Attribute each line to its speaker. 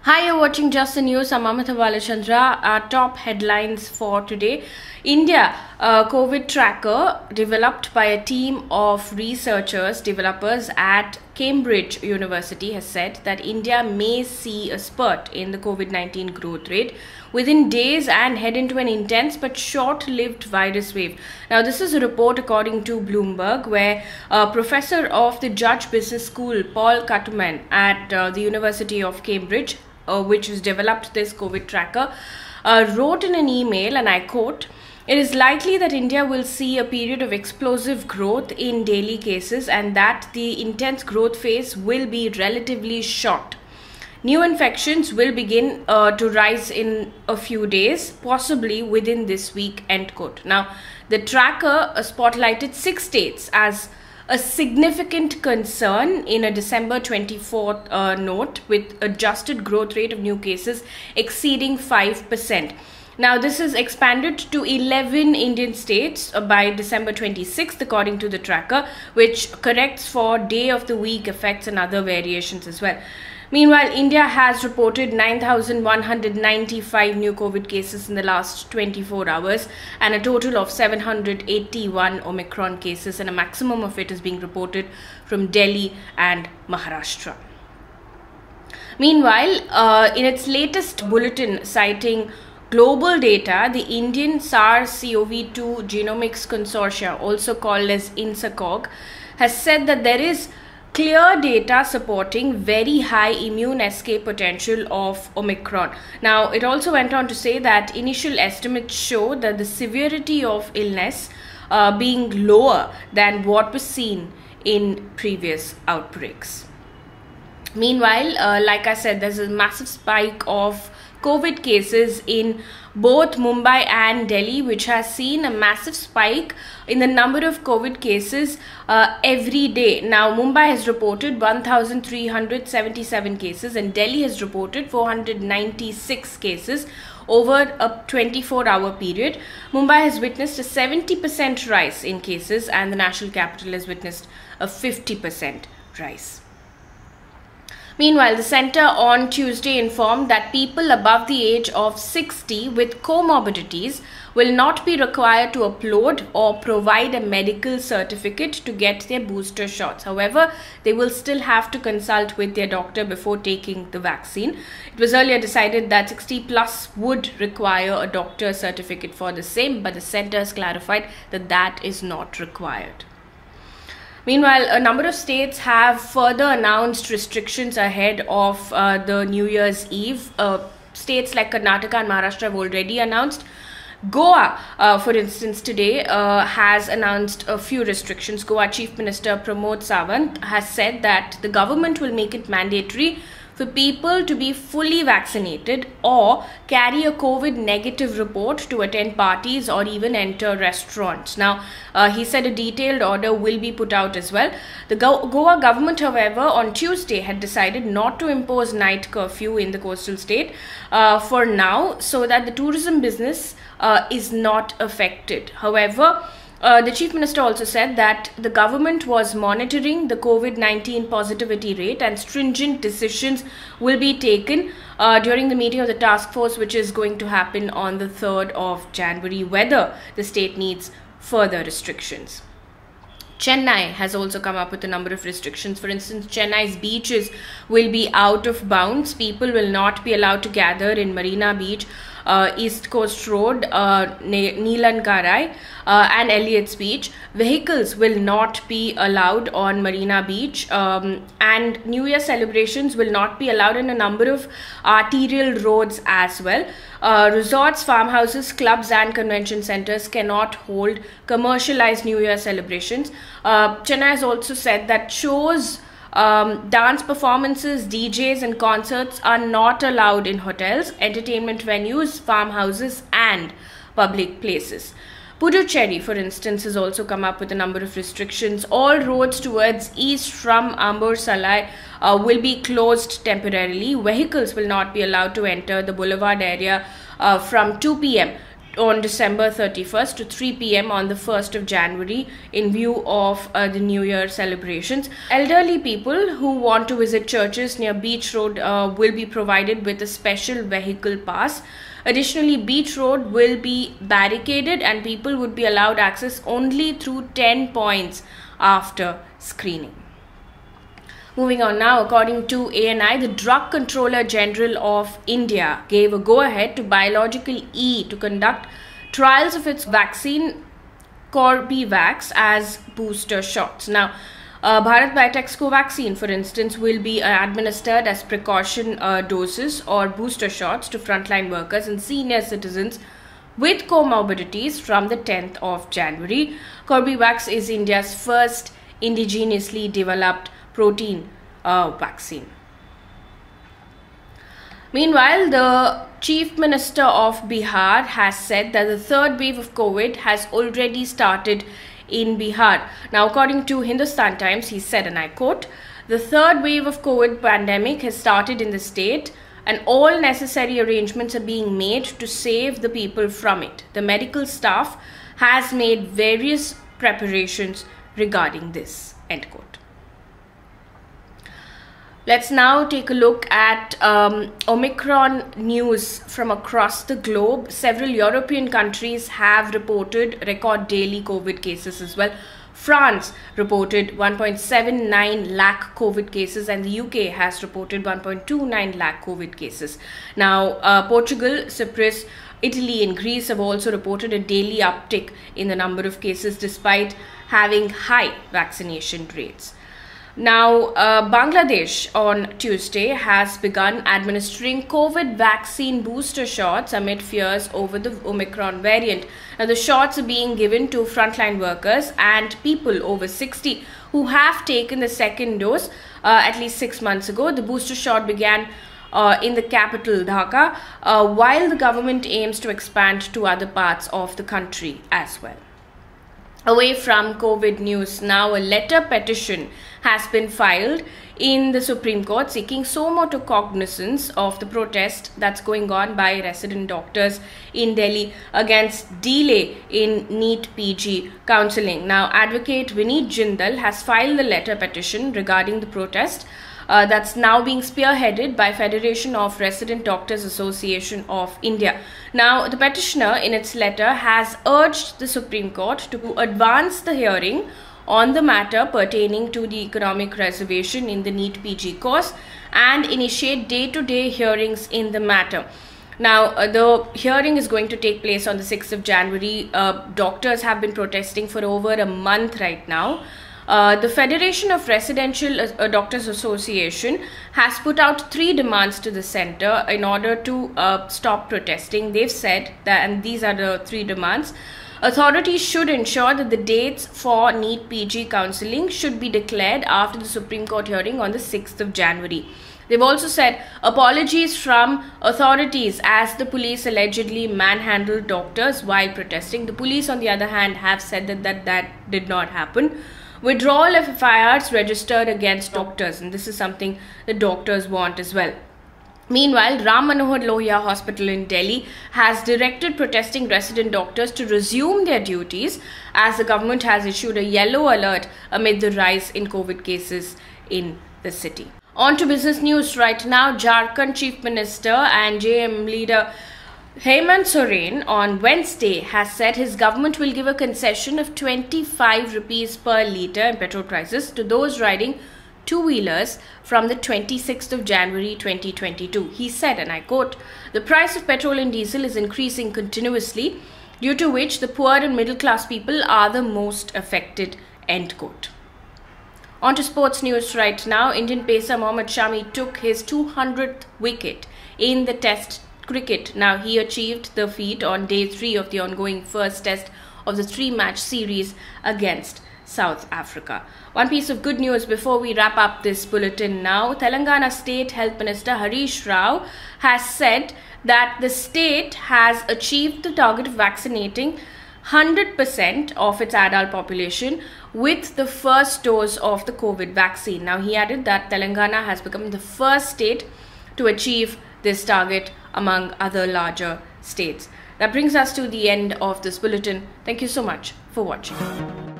Speaker 1: Hi, you're watching Just the News. I'm Amita Balachandra. Our top headlines for today. India COVID tracker developed by a team of developers at Cambridge University has said that India may see a spurt in the COVID-19 growth rate within days and head into an intense but short-lived virus wave. Now, this is a report according to Bloomberg, where Professor of the Judge Business School, Paul Cutman at the University of Cambridge, which has developed this COVID tracker, wrote in an email, and I quote, "It is likely that India will see a period of explosive growth in daily cases and that the intense growth phase will be relatively short. New infections will begin to rise in a few days, possibly within this week," end quote. Now, the tracker spotlighted 6 states as a significant concern in a December 24th note, with adjusted growth rate of new cases exceeding 5%. Now, this is expanded to 11 Indian states by December 26th, according to the tracker, which corrects for day of the week effects and other variations as well. Meanwhile, India has reported 9,195 new COVID cases in the last 24 hours and a total of 781 Omicron cases, and a maximum of it is being reported from Delhi and Maharashtra. Meanwhile, in its latest bulletin citing global data, the Indian SARS-CoV-2 Genomics Consortia, also called as Insecor, has said that there is clear data supporting very high immune escape potential of Omicron. Now, it also went on to say that initial estimates show that the severity of illness being lower than what was seen in previous outbreaks. Meanwhile, like I said, there's a massive spike of COVID cases in both Mumbai and Delhi, which has seen a massive spike in the number of COVID cases every day. Now, Mumbai has reported 1,377 cases and Delhi has reported 496 cases over a 24-hour period. Mumbai has witnessed a 70% rise in cases and the national capital has witnessed a 50% rise. Meanwhile, the centre on Tuesday informed that people above the age of 60 with comorbidities will not be required to upload or provide a medical certificate to get their booster shots. However, they will still have to consult with their doctor before taking the vaccine. It was earlier decided that 60 plus would require a doctor certificate for the same, but the centre has clarified that that is not required. Meanwhile, a number of states have further announced restrictions ahead of the New Year's Eve. States like Karnataka and Maharashtra have already announced. Goa, for instance, today has announced a few restrictions. Goa Chief Minister Pramod Sawant has said that the government will make it mandatory for people to be fully vaccinated or carry a COVID negative report to attend parties or even enter restaurants. Now, he said a detailed order will be put out as well. The Goa government, however, on Tuesday had decided not to impose night curfew in the coastal state for now, so that the tourism business is not affected. However, the Chief Minister also said that the government was monitoring the COVID-19 positivity rate and stringent decisions will be taken during the meeting of the task force, which is going to happen on the 3rd of January, whether the state needs further restrictions. Chennai has also come up with a number of restrictions. For instance, Chennai's beaches will be out of bounds. People will not be allowed to gather in Marina Beach, East Coast Road, Neelankarai and Elliott's Beach. Vehicles will not be allowed on Marina Beach, and New Year celebrations will not be allowed in a number of arterial roads as well. Resorts, farmhouses, clubs and convention centers cannot hold commercialized New Year celebrations. Chennai has also said that shows, dance performances, DJs and concerts are not allowed in hotels, entertainment venues, farmhouses and public places. Puducherry, for instance, has also come up with a number of restrictions. All roads towards east from Ambur Salai will be closed temporarily. Vehicles will not be allowed to enter the boulevard area from 2 p.m. on December 31st to 3 p.m. on the 1st of January in view of the New Year celebrations. Elderly people who want to visit churches near Beach Road will be provided with a special vehicle pass. Additionally, Beach Road will be barricaded and people would be allowed access only through 10 points after screening. Moving on now, according to ANI, the Drug Controller General of India gave a go-ahead to Biological E to conduct trials of its vaccine Corbevax as booster shots. Now, Bharat Biotech's Covaxin, for instance, will be administered as precaution doses or booster shots to frontline workers and senior citizens with comorbidities from the 10th of January. Corbevax is India's first indigenously developed protein vaccine. Meanwhile, the Chief Minister of Bihar has said that the third wave of COVID has already started in Bihar. Now, according to Hindustan Times, he said, and I quote, "The third wave of COVID pandemic has started in the state and all necessary arrangements are being made to save the people from it. The medical staff has made various preparations regarding this," end quote. Let's now take a look at Omicron news from across the globe. Several European countries have reported record daily COVID cases as well. France reported 1.79 lakh COVID cases and the UK has reported 1.29 lakh COVID cases. Now, Portugal, Cyprus, Italy and Greece have also reported a daily uptick in the number of cases despite having high vaccination rates. Now, Bangladesh on Tuesday has begun administering COVID vaccine booster shots amid fears over the Omicron variant. Now, the shots are being given to frontline workers and people over 60 who have taken the second dose at least 6 months ago. The booster shot began in the capital, Dhaka, while the government aims to expand to other parts of the country as well. Away from COVID news, now a letter petition has been filed in the Supreme Court seeking suo motu cognizance of the protest that's going on by resident doctors in Delhi against delay in NEET PG counselling. Now, Advocate Vineet Jindal has filed the letter petition regarding the protest that's now being spearheaded by Federation of Resident Doctors Association of India. Now, the petitioner in its letter has urged the Supreme Court to advance the hearing on the matter pertaining to the economic reservation in the NEET PG course and initiate day-to-day hearings in the matter. Now, the hearing is going to take place on the 6th of January. Doctors have been protesting for over a month right now. The Federation of Residential Doctors Association has put out 3 demands to the centre in order to stop protesting. They've said that, and these are the 3 demands. Authorities should ensure that the dates for NEET PG counselling should be declared after the Supreme Court hearing on the 6th of January. They've also said apologies from authorities as the police allegedly manhandled doctors while protesting. The police, on the other hand, have said that did not happen. Withdrawal of FIRs registered against doctors, and this is something the doctors want as well. Meanwhile, Ram Manohar Lohia Hospital in Delhi has directed protesting resident doctors to resume their duties as the government has issued a yellow alert amid the rise in COVID cases in the city. On to business news right now. Jharkhand Chief Minister and JM leader Hemant Soren on Wednesday has said his government will give a concession of 25 rupees per litre in petrol prices to those riding two-wheelers from the 26th of January 2022. He said, and I quote, "The price of petrol and diesel is increasing continuously, due to which the poor and middle-class people are the most affected," end quote. On to sports news right now. Indian pacer Mohammed Shami took his 200th wicket in the Test cricket. Now, he achieved the feat on day 3 of the ongoing first test of the 3-match series against South Africa. One piece of good news before we wrap up this bulletin now. Telangana State Health Minister Harish Rao has said that the state has achieved the target of vaccinating 100% of its adult population with the first dose of the COVID vaccine. Now, he added that Telangana has become the first state to achieve this target among other larger states. That brings us to the end of this bulletin. Thank you so much for watching.